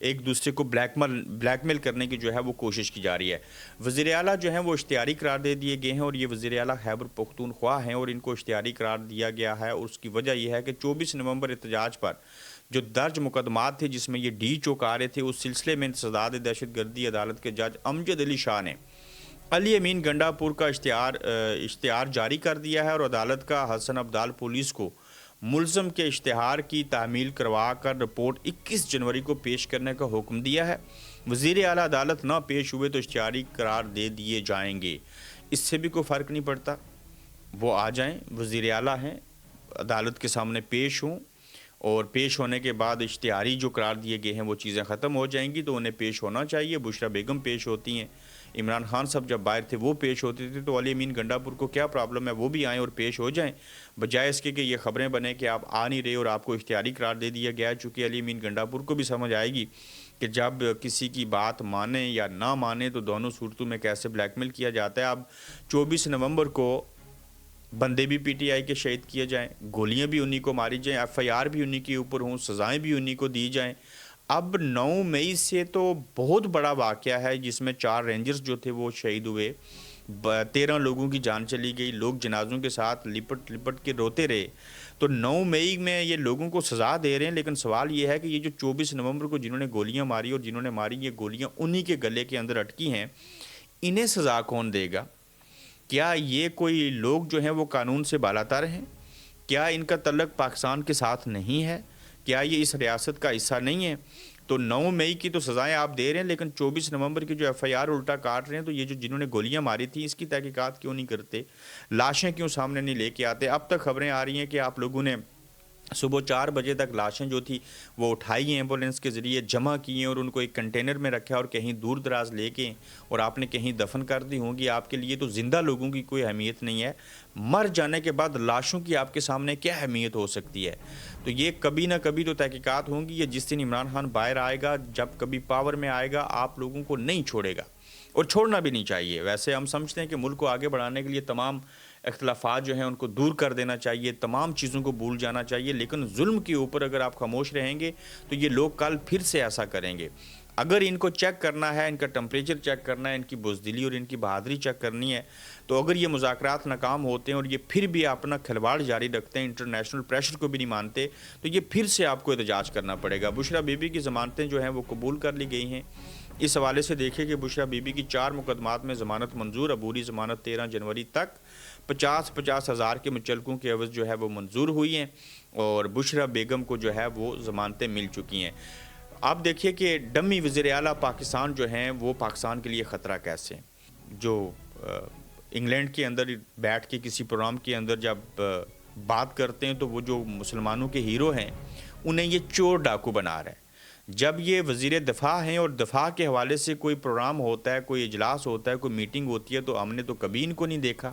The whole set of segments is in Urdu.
ایک دوسرے کو بلیک میل کرنے کی جو ہے وہ کوشش کی جا رہی ہے۔ وزیر اعلیٰ جو ہیں وہ اشتہاری قرار دے دیے گئے ہیں، اور یہ وزیر اعلیٰ خیبر پختونخوا ہیں اور ان کو اشتہاری قرار دیا گیا ہے، اور اس کی وجہ یہ ہے کہ 24 نومبر احتجاج پر جو درج مقدمات تھے جس میں یہ ڈی چوک آ رہے تھے، اس سلسلے میں انسداد دہشت گردی عدالت کے جج امجد علی شاہ نے علی امین گنڈا پور کا اشتہار جاری کر دیا ہے، اور عدالت کا حسن عبدال پولیس کو ملزم کے اشتہار کی تعمیل کروا کر رپورٹ 21 جنوری کو پیش کرنے کا حکم دیا ہے۔ وزیر اعلیٰ عدالت نہ پیش ہوئے تو اشتہاری قرار دے دیے جائیں گے۔ اس سے بھی کوئی فرق نہیں پڑتا، وہ آ جائیں، وزیر اعلیٰ ہیں، عدالت کے سامنے پیش ہوں، اور پیش ہونے کے بعد اشتہاری جو قرار دیے گئے ہیں وہ چیزیں ختم ہو جائیں گی، تو انہیں پیش ہونا چاہیے۔ بشرا بیگم پیش ہوتی ہیں، عمران خان صاحب جب باہر تھے وہ پیش ہوتے تھے، تو علی امین گنڈا پور کو کیا پرابلم ہے، وہ بھی آئیں اور پیش ہو جائیں، بجائے اس کے کہ یہ خبریں بنیں کہ آپ آ نہیں رہے اور آپ کو اشتہاری قرار دے دیا گیا ہے۔ چونکہ علی امین گنڈا پور کو بھی سمجھ آئے گی کہ جب کسی کی بات مانیں یا نہ مانیں تو دونوں صورتوں میں کیسے بلیک میل کیا جاتا ہے۔ اب 24 نومبر کو بندے بھی پی ٹی آئی کے شہید کیے جائیں، گولیاں بھی انہی کو ماری جائیں، ایف آئی آر بھی انہی کے اوپر ہوں، سزائیں بھی انہی کو دی جائیں۔ اب 9 مئی سے تو بہت بڑا واقعہ ہے جس میں 4 رینجرز جو تھے وہ شہید ہوئے، 13 لوگوں کی جان چلی گئی، لوگ جنازوں کے ساتھ لپٹ لپٹ کے روتے رہے۔ تو 9 مئی میں یہ لوگوں کو سزا دے رہے ہیں، لیکن سوال یہ ہے کہ یہ جو 24 نومبر کو جنہوں نے گولیاں ماری اور جنہوں نے ماری یہ گولیاں انہی کے گلے کے اندر اٹکی ہیں، انہیں سزا کون دے گا؟ کیا یہ کوئی لوگ جو ہیں وہ قانون سے بالاتر ہیں؟ کیا ان کا تعلق پاکستان کے ساتھ نہیں ہے؟ کیا یہ اس ریاست کا حصہ نہیں ہے؟ تو 9 مئی کی تو سزائیں آپ دے رہے ہیں، لیکن 24 نومبر کی جو ایف آئی آر الٹا کاٹ رہے ہیں، تو یہ جو جنہوں نے گولیاں ماری تھیں اس کی تحقیقات کیوں نہیں کرتے؟ لاشیں کیوں سامنے نہیں لے کے آتے؟ اب تک خبریں آ رہی ہیں کہ آپ لوگوں نے صبح 4 بجے تک لاشیں جو تھی وہ اٹھائی ہیں، ایمبولینس کے ذریعے جمع کی ہیں اور ان کو ایک کنٹینر میں رکھا اور کہیں دور دراز لے کے اور آپ نے کہیں دفن کر دی ہوں گی۔ آپ کے لیے تو زندہ لوگوں کی کوئی اہمیت نہیں ہے، مر جانے کے بعد لاشوں کی آپ کے سامنے کیا اہمیت ہو سکتی ہے؟ تو یہ کبھی نہ کبھی تو تحقیقات ہوں گی۔ یہ جس دن عمران خان باہر آئے گا، جب کبھی پاور میں آئے گا، آپ لوگوں کو نہیں چھوڑے گا، اور چھوڑنا بھی نہیں چاہیے۔ ویسے ہم سمجھتے ہیں کہ ملک کو آگے بڑھانے کے لیے تمام اختلافات جو ہیں ان کو دور کر دینا چاہیے، تمام چیزوں کو بھول جانا چاہیے، لیکن ظلم کے اوپر اگر آپ خاموش رہیں گے تو یہ لوگ کل پھر سے ایسا کریں گے۔ اگر ان کو چیک کرنا ہے، ان کا ٹمپریچر چیک کرنا ہے، ان کی بزدلی اور ان کی بہادری چیک کرنی ہے، تو اگر یہ مذاکرات ناکام ہوتے ہیں اور یہ پھر بھی اپنا کھلواڑ جاری رکھتے ہیں، انٹرنیشنل پریشر کو بھی نہیں مانتے، تو یہ پھر سے آپ کو احتجاج کرنا پڑے گا۔ بشرا بی بی کی ضمانتیں جو ہیں وہ قبول کر لی گئی ہیں۔ اس حوالے سے دیکھیں کہ بشرا بی بی کی 4 مقدمات میں ضمانت منظور، عبوری ضمانت 13 جنوری تک 50 ہزار کے مچلکوں کے عوض جو ہے وہ منظور ہوئی ہیں، اور بشرا بیگم کو جو ہے وہ ضمانتیں مل چکی ہیں۔ آپ دیکھیے کہ ڈمی وزیر اعلیٰ پاکستان جو ہیں وہ پاکستان کے لیے خطرہ کیسے ہیں۔ جو انگلینڈ کے اندر بیٹھ کے کسی پروگرام کے اندر جب بات کرتے ہیں تو وہ جو مسلمانوں کے ہیرو ہیں انہیں یہ چور ڈاکو بنا رہے ہیں۔ جب یہ وزیر دفاع ہیں اور دفاع کے حوالے سے کوئی پروگرام ہوتا ہے، کوئی اجلاس ہوتا ہے، کوئی میٹنگ ہوتی ہے، تو ہم نے تو کبھی ان کو نہیں دیکھا،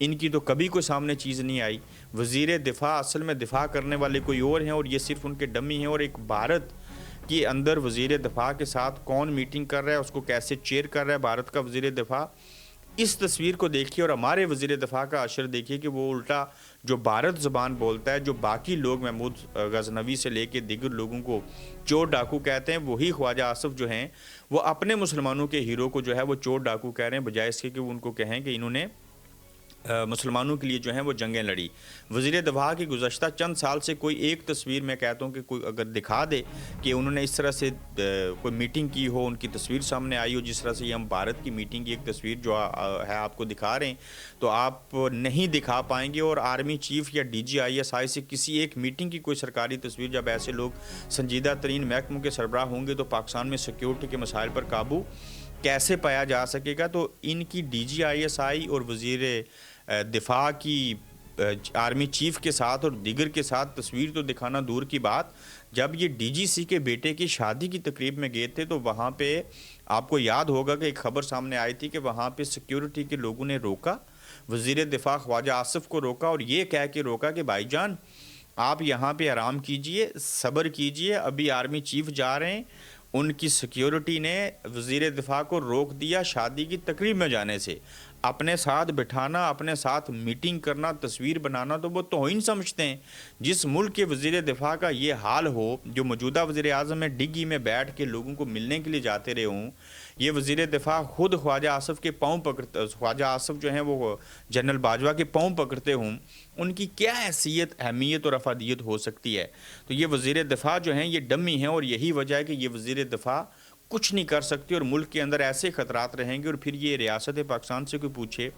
ان کی تو کبھی کوئی سامنے چیز نہیں آئی۔ وزیر دفاع اصل میں دفاع کرنے والے کوئی اور ہیں اور یہ صرف ان کے ڈمی ہیں، اور ایک بھارت کے اندر وزیر دفاع کے ساتھ کون میٹنگ کر رہا ہے، اس کو کیسے چیئر کر رہا ہے بھارت کا وزیر دفاع، اس تصویر کو دیکھیے، اور ہمارے وزیر دفاع کا اشر دیکھیے کہ وہ الٹا جو بھارت زبان بولتا ہے، جو باقی لوگ محمود غزنوی سے لے کے دیگر لوگوں کو چور ڈاکو کہتے ہیں، وہی خواجہ آصف جو ہیں وہ اپنے مسلمانوں کے ہیرو کو جو ہے وہ چور ڈاکو کہہ رہے ہیں، بجائے اس کے کہ وہ ان کو کہیں کہ انہوں نے مسلمانوں کے لیے جو ہیں وہ جنگیں لڑی۔ وزیر دفاع کی گزشتہ چند سال سے کوئی ایک تصویر میں کہتا ہوں کہ کوئی اگر دکھا دے کہ انہوں نے اس طرح سے کوئی میٹنگ کی ہو، ان کی تصویر سامنے آئی ہو، جس طرح سے یہ ہم بھارت کی میٹنگ کی ایک تصویر جو ہے آپ کو دکھا رہے ہیں، تو آپ نہیں دکھا پائیں گے۔ اور آرمی چیف یا D G I S I سے کسی ایک میٹنگ کی کوئی سرکاری تصویر، جب ایسے لوگ سنجیدہ ترین محکموں کے سربراہ ہوں گے تو پاکستان میں سیکیورٹی کے مسائل پر قابو کیسے پایا جا سکے گا؟ تو ان کی ڈی جی آئی ایس آئی اور وزیر دفاع کی آرمی چیف کے ساتھ اور دیگر کے ساتھ تصویر تو دکھانا دور کی بات، جب یہ ڈی جی سی کے بیٹے کی شادی کی تقریب میں گئے تھے تو وہاں پہ آپ کو یاد ہوگا کہ ایک خبر سامنے آئی تھی کہ وہاں پہ سیکیورٹی کے لوگوں نے روکا، وزیر دفاع خواجہ آصف کو روکا اور یہ کہہ کے روکا کہ بھائی جان آپ یہاں پہ آرام کیجئے، صبر کیجئے، ابھی آرمی چیف جا رہے ہیں۔ ان کی سیکیورٹی نے وزیر دفاع کو روک دیا شادی کی تقریب میں جانے سے۔ اپنے ساتھ بٹھانا، اپنے ساتھ میٹنگ کرنا، تصویر بنانا تو وہ توہین سمجھتے ہیں۔ جس ملک کے وزیر دفاع کا یہ حال ہو، جو موجودہ وزیر اعظم میں ڈگی میں بیٹھ کے لوگوں کو ملنے کے لیے جاتے رہے ہوں، یہ وزیر دفاع خود خواجہ آصف کے پاؤں پکڑتے، خواجہ آصف جو ہیں وہ جنرل باجوہ کے پاؤں پکڑتے ہوں، ان کی کیا حیثیت، اہمیت اور افادیت ہو سکتی ہے؟ تو یہ وزیر دفاع جو ہیں یہ ڈمی ہیں، اور یہی وجہ ہے کہ یہ وزیر دفاع کچھ نہیں کر سکتے، اور ملک کے اندر ایسے خطرات رہیں گے۔ اور پھر یہ ریاست پاکستان سے کوئی پوچھے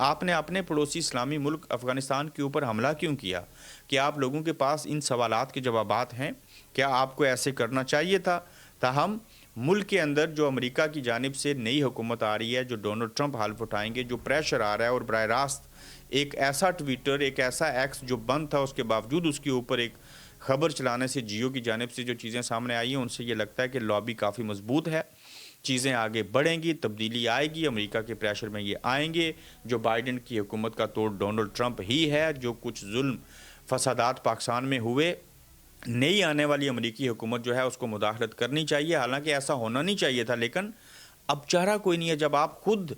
آپ نے اپنے پڑوسی اسلامی ملک افغانستان کے اوپر حملہ کیوں کیا؟ کہ آپ لوگوں کے پاس ان سوالات کے جوابات ہیں؟ کیا آپ کو ایسے کرنا چاہیے تھا؟ تاہم ملک کے اندر جو امریکہ کی جانب سے نئی حکومت آ رہی ہے، جو ڈونلڈ ٹرمپ حلف اٹھائیں گے، جو پریشر آ رہا ہے، اور براہ راست ایک ایسا ٹویٹر، ایک ایسا ایکس جو بند تھا، اس کے باوجود اس کے اوپر ایک خبر چلانے سے جیو کی جانب سے جو چیزیں سامنے آئی ہیں، ان سے یہ لگتا ہے کہ لابی کافی مضبوط ہے، چیزیں آگے بڑھیں گی، تبدیلی آئے گی، امریکہ کے پریشر میں یہ آئیں گے۔ جو بائیڈن کی حکومت کا توڑ ڈونلڈ ٹرمپ ہی ہے، جو کچھ ظلم فسادات پاکستان میں ہوئے، نئی آنے والی امریکی حکومت جو ہے اس کو مداخلت کرنی چاہیے، حالانکہ ایسا ہونا نہیں چاہیے تھا، لیکن اب چارہ کوئی نہیں ہے۔ جب آپ خود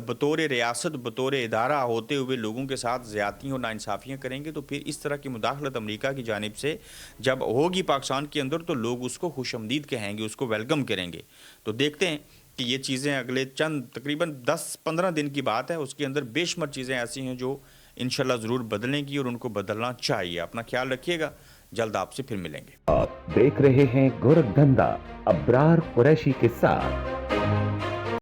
بطور ریاست، بطور ادارہ ہوتے ہوئے لوگوں کے ساتھ زیادتیاں اور ناانصافیاں کریں گے، تو پھر اس طرح کی مداخلت امریکہ کی جانب سے جب ہوگی پاکستان کے اندر، تو لوگ اس کو خوش آمدید کہیں گے، اس کو ویلکم کریں گے۔ تو دیکھتے ہیں کہ یہ چیزیں اگلے چند تقریباً 10-15 دن کی بات ہے، اس کے اندر بے شمار چیزیں ایسی ہیں جو انشاءاللہ ضرور بدلیں گی، اور ان کو بدلنا چاہیے۔ اپنا خیال رکھیے گا، جلد آپ سے پھر ملیں گے۔ آپ دیکھ رہے ہیں گورکھ دھندا ابرار قریشی کے ساتھ۔